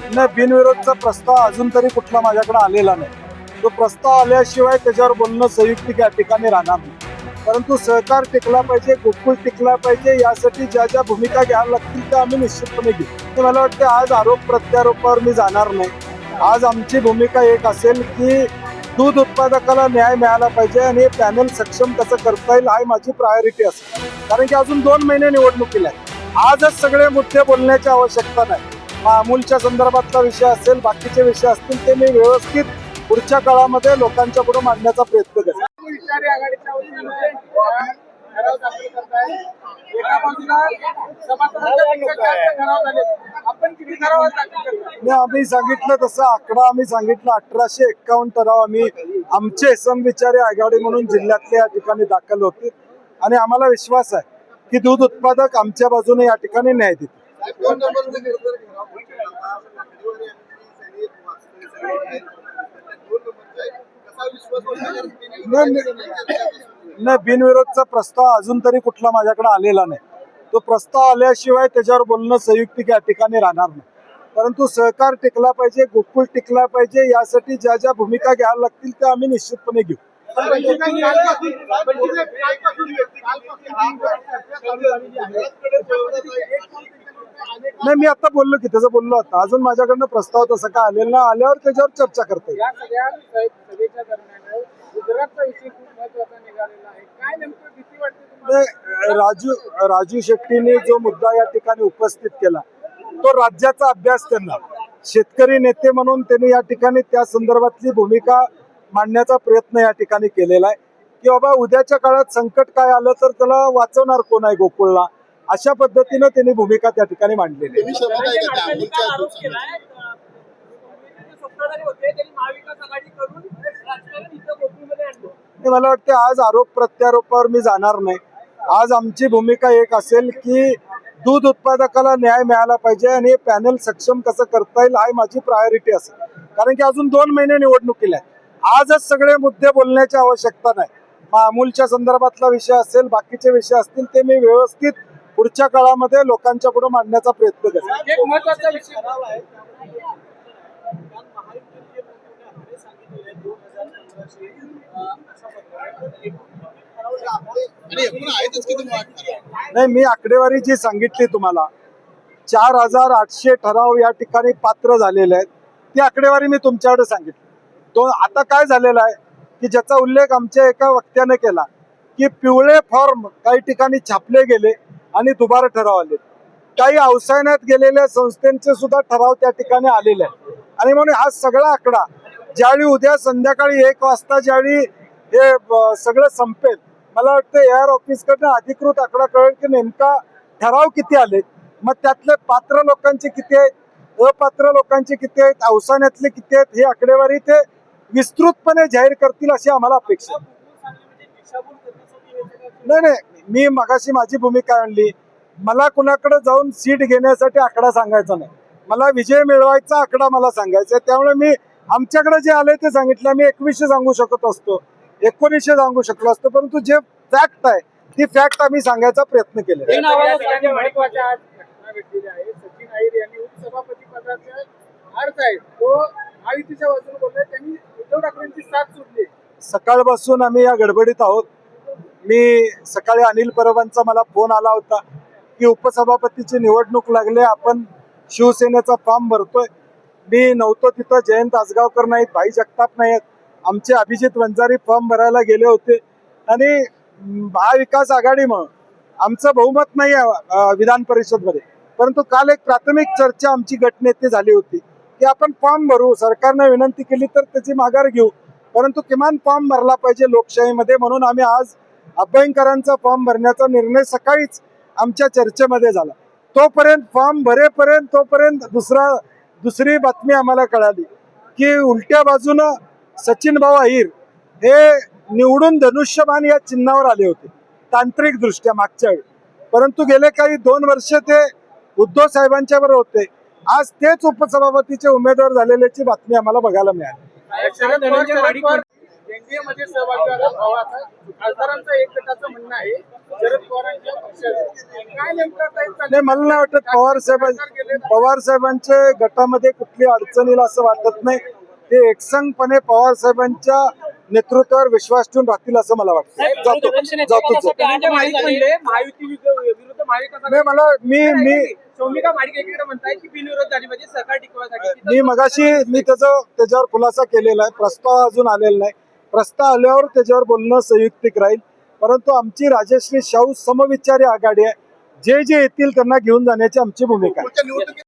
नाही, बिनविरोधचा प्रस्ताव अजून तरी कुठला माझ्याकडे आलेला नाही. तो प्रस्ताव आल्याशिवाय त्याच्यावर बोलणं संयुक्तिक या ठिकाणी राहणार नाही. परंतु सहकार टिकला पाहिजे, गोकुळ टिकला पाहिजे, यासाठी ज्या ज्या भूमिका घ्यायला लागतील त्या आम्ही निश्चितपणे घेऊ. तर मला वाटतं आज आरोप प्रत्यारोपावर मी जाणार नाही. आज आमची भूमिका एक असेल की दूध उत्पादकाला न्याय मिळाला पाहिजे आणि पॅनल सक्षम कसं करता येईल हा माझी प्रायोरिटी असेल. कारण की अजून 2 महिने निवडणुकीला आहे. आजच सगळे मुद्दे बोलण्याची आवश्यकता नाही. अमूलच्या संदर्भातला विषय असेल, बाकीचे विषय असतील ते मी व्यवस्थित पुढच्या काळामध्ये लोकांच्या पुढे मांडण्याचा प्रयत्न करेन. आम्ही सांगितलं तसं आकडा आम्ही सांगितलं 1851 ठराव आम्ही आमचे समविचारी आघाडी म्हणून जिल्ह्यातल्या या ठिकाणी दाखल होते आणि आम्हाला विश्वास आहे की दूध उत्पादक आमच्या बाजूने या ठिकाणी न्याय देतील. नाही, बिनविरोधचा प्रस्ताव अजून तरी कुठला माझ्याकडे आलेला नाही. तो प्रस्ताव आल्याशिवाय त्याच्यावर बोलणं संयुक्तिक या ठिकाणी राहणार नाही. परंतु सहकार टिकला पाहिजे, गोकुळ टिकला पाहिजे, यासाठी ज्या ज्या भूमिका घ्यायला लागतील त्या आम्ही निश्चितपणे घेऊ. नाही, मी आता बोललो की त्याचं बोललो आता. अजून माझ्याकडनं प्रस्ताव तसं काय आलेला नाही. आल्यावर त्याच्यावर चर्चा करता येईल. राजू शेट्टीने जो मुद्दा या ठिकाणी उपस्थित केला तो राज्याचा अभ्यास त्यांना शेतकरी नेते म्हणून त्यांनी या ठिकाणी त्या संदर्भातली भूमिका मांडण्याचा प्रयत्न या ठिकाणी केलेला आहे की बाबा उद्याच्या काळात संकट काय आलं तर त्याला वाचवणार कोण आहे गोकुळला, अशा पद्धतीनं त्यांनी भूमिका त्या ठिकाणी मांडलेली आहे. मला वाटतं आज आरोप प्रत्यारोपावर मी जाणार नाही. आज आमची भूमिका एक असेल की दूध उत्पादकाला न्याय मिळाला पाहिजे आणि पॅनल सक्षम कसं करता येईल हा माझी प्रायोरिटी असेल. कारण की अजून 2 महिने निवडणुकीला आहे. आजच सगळे मुद्दे बोलण्याची आवश्यकता नाही. अमूलच्या संदर्भातला विषय असेल, बाकीचे विषय असतील ते मी व्यवस्थित पुढच्या काळामध्ये लोकांच्या पुढे मांडण्याचा प्रयत्न करेन. एक महत्त्वाचा विषय नाही, मी आकडेवारी जी सांगितली तुम्हाला 4800 ठराव या ठिकाणी पात्र झालेले आहेत, ती आकडेवारी मी तुमच्याकडे सांगितली. तो आता काय झालेला आहे की ज्याचा उल्लेख आमच्या एका वक्त्याने केला की पिवळे फॉर्म काही ठिकाणी छापले गेले आणि दुबार ठराव आले. काही अवसायनात गेलेल्या संस्थांचे सुद्धा ठराव त्या ठिकाणी आलेले आहेत. आणि म्हणून हा सगळा आकडा ज्यावेळी उद्या संध्याकाळी 1 वाजता ज्यावेळी हे सगळं संपेल, मला वाटतं AR ऑफिसकडनं अधिकृत आकडा कळेल की नेमका ठराव किती आले, मग त्यातले पात्र लोकांचे किती आहेत, अपात्र लोकांचे किती आहेत, अवसानातले किती आहेत, ही आकडेवारी ते विस्तृतपणे जाहीर करतील अशी आम्हाला अपेक्षा. नाही, मी मगाशी माझी भूमिका आणली. मला कुणाकडे जाऊन सीट घेण्यासाठी आकडा सांगायचा नाही. मला विजय मिळवायचा आकडा मला सांगायचा. त्यामुळे मी आमच्याकडे जे आले ते सांगितलं. मी 2100 सांगू शकत असतो, 1900 सांगू शकलो असतो, परंतु जे फॅक्ट आहे ती फॅक्ट आम्ही सांगायचा प्रयत्न केला. सचिन अहिर यांनी उपसभापती पदाचा अर्थ आहे तो महायुतीच्या बाजूने बोलले, त्यांनी उद्धव ठाकरेंची साथ सोडली. सकाळपासून आम्ही या गडबडीत आहोत. मी सकाळी अनिल परबांचा मला फोन आला होता की उपसभापतीची निवडणूक लागले, आपण शिवसेनेचा फॉर्म भरतोय. मी नव्हतो तिथं. जयंत आसगावकर नाहीत, भाई जगताप नाहीत, आमचे अभिजित वंजारी फॉर्म भरायला गेले होते. आणि महाविकास आघाडी म्हणून आमचं बहुमत नाही आहे विधान परिषदमध्ये, परंतु काल एक प्राथमिक चर्चा आमची गटनेते झाली होती की आपण फॉर्म भरू, सरकारने विनंती केली तर त्याची माघार घेऊ, परंतु किमान फॉर्म भरला पाहिजे लोकशाहीमध्ये. म्हणून आम्ही आज अभ्यंकरांचा फॉर्म भरण्याचा निर्णय सकाळीच आमच्या चर्चेमध्ये झाला. तोपर्यंत फॉर्म भरेपर्यंत दुसरी बातमी आम्हाला कळाली की उलट्या बाजूनं सचिन भाऊ अहिर हे निवडून धनुष्यबाण या चिन्हावर आले होते तांत्रिक दृष्ट्या मागच्या वेळी, परंतु गेले काही 2 वर्ष ते उद्धव साहेबांच्या बरोबर होते. आज तेच उपसभापतीचे उमेदवार झालेल्याची बातमी आम्हाला बघायला मिळाली. एनडीए मध्ये सहभागी व्हावा असं खासदारांचं एक गटाचं म्हणणं आहे शरद पवारांच्या पक्षाचं. काय नेमकं आता हे चाललंय? नाही, मला नाही वाटत पवार साहेबांच्या गटामध्ये कुठली अडचण येईल असं वाटत नाही. ते एकसंघपणे पवार साहेबांच्या नेतृत्वावर विश्वास ठेवून राहतील असं मला वाटतं. जातो. महायुती विरुद्ध महाविकास नाही, मला मी सौमिका माडिक एकीकडे म्हणताय की बिनविरोध झाली पाहिजे सरकार टिकवण्यासाठी. मी मगाशी त्याच्यावर खुलासा केलेला आहे. प्रस्ताव अजून आलेला नाही. प्रस्ताव आल्यावर त्याच्यावर बोलणं संयुक्तिक राहील. परंतु आमची राजश्री शाहू समविचारी आघाडी आहे. जे येतील त्यांना घेऊन जाण्याची आमची भूमिका आहे.